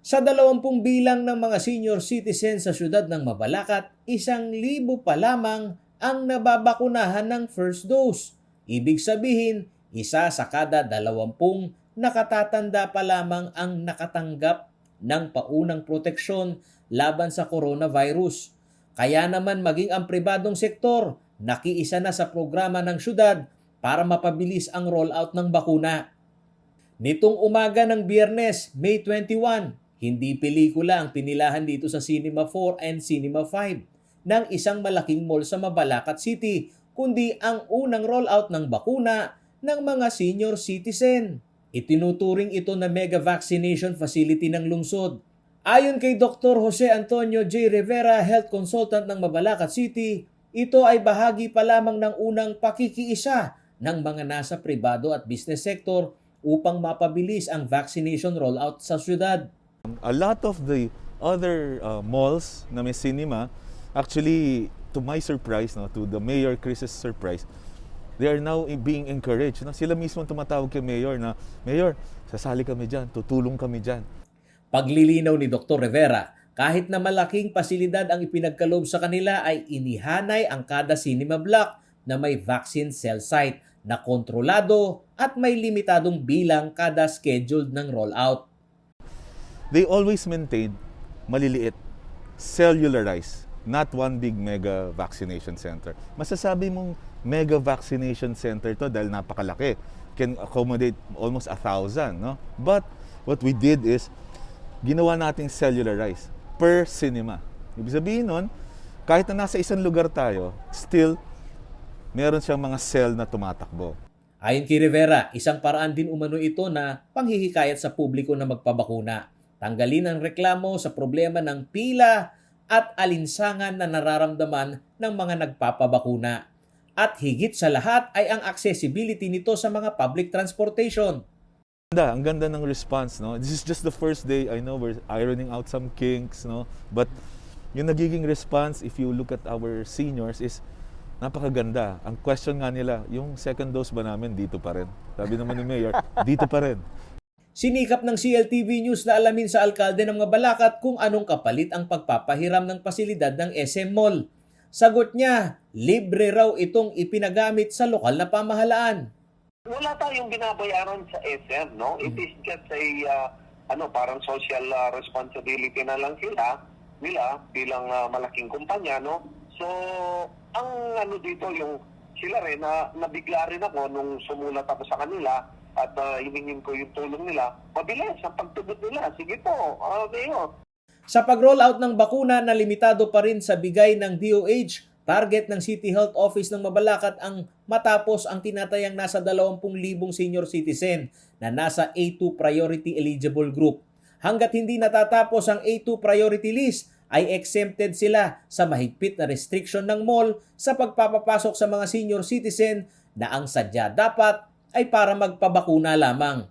Sa 20 bilang ng mga senior citizens sa siyudad ng Mabalacat, 1,000 pa lamang ang nababakunahan ng first dose. Ibig sabihin, isa sa kada 20 nakatatanda pa lamang ang nakatanggap ng paunang proteksyon laban sa coronavirus. Kaya naman maging ang pribadong sektor, nakiisa na sa programa ng siyudad para mapabilis ang rollout ng bakuna. Nitong umaga ng Biyernes, May 21, hindi pelikula ang pinilahan dito sa Cinema 4 and Cinema 5 ng isang malaking mall sa Mabalacat City, kundi ang unang rollout ng bakuna ng mga senior citizen. Itinuturing ito na mega vaccination facility ng lungsod. Ayon kay Dr. Jose Antonio J. Rivera, health consultant ng Mabalacat City, ito ay bahagi pa lamang ng unang pakikiisa ng mga nasa pribado at business sector upang mapabilis ang vaccination rollout sa syudad. A lot of the other malls na may cinema, actually, to my surprise, no, to the Mayor Chris's surprise, they are now being encouraged. No? Sila mismo tumatawag kay Mayor na, Mayor, sasali kami dyan, tutulong kami dyan. Paglilinaw ni Dr. Rivera, kahit na malaking pasilidad ang ipinagkaloob sa kanila ay inihanay ang kada cinema block na may vaccine cell site na kontrolado at may limitadong bilang kada scheduled ng rollout. They always maintain maliliit, cellularized, not one big mega vaccination center. Masasabi mong mega vaccination center to dahil napakalaki. Can accommodate almost 1,000, no? But what we did is, ginawa nating cellularized per cinema. Ibig sabihin nun, kahit na nasa isang lugar tayo, still, meron siyang mga cell na tumatakbo. Ayon kay Rivera, isang paraan din umano ito na panghihikayat sa publiko na magpabakuna. Tanggalin ang reklamo sa problema ng pila at alinsangan na nararamdaman ng mga nagpapabakuna. At higit sa lahat ay ang accessibility nito sa mga public transportation. Ang ganda ng response, no? This is just the first day. I know we're ironing out some kinks, no? But yung nagiging response, if you look at our seniors, is napakaganda. Ang question nga nila, yung second dose ba namin dito pa rin? Sabi naman ni Mayor, dito pa rin. Sinikap ng CLTV News na alamin sa alkalde ng Mabalacat kung anong kapalit ang pagpapahiram ng pasilidad ng SM Mall. Sagot niya, libre raw itong ipinagamit sa lokal na pamahalaan. Wala tayong binabayaran sa SM, no? It is just a parang social responsibility na lang nila bilang malaking kumpanya, no? So, ang dito yung sila rin na nabigla rin ako nung sumulat ako sa kanila at hiningin ko yung tulong nila. Mabilis ang pagtugot nila. Sige po, Mayor. Sa pag-rollout ng bakuna na limitado pa rin sa bigay ng DOH, target ng City Health Office ng Mabalacat ang matapos ang tinatayang nasa 20,000 senior citizen na nasa A2 priority eligible group. Hanggat hindi natatapos ang A2 priority list, ay exempted sila sa mahigpit na restriction ng mall sa pagpapapasok sa mga senior citizen na ang sadya dapat ay para magpabakuna lamang.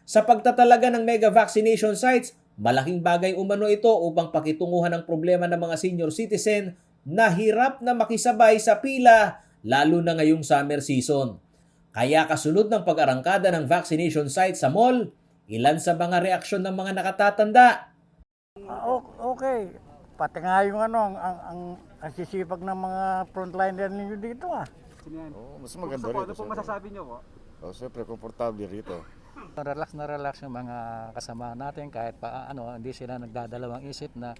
Sa pagtatalaga ng mega vaccination sites, malaking bagay umano ito upang pakitunguhan ang problema ng mga senior citizen na hirap na makisabay sa pila lalo na ngayong summer season. Kaya kasunod ng pag-arangkada ng vaccination site sa mall, ilan sa mga reaksyon ng mga nakatatanda. Okay. Pati nga yung ang sisipag ng mga frontliner ninyo dito Mas maganda Ano rito. po masasabi niyo po? Siyempre, komportable rito. Relax na relax yung mga kasama natin kahit pa hindi sila nagdadalawang isip na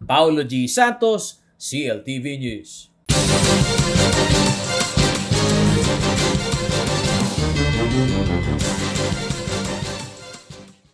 Paulo G. Santos, CLTV News.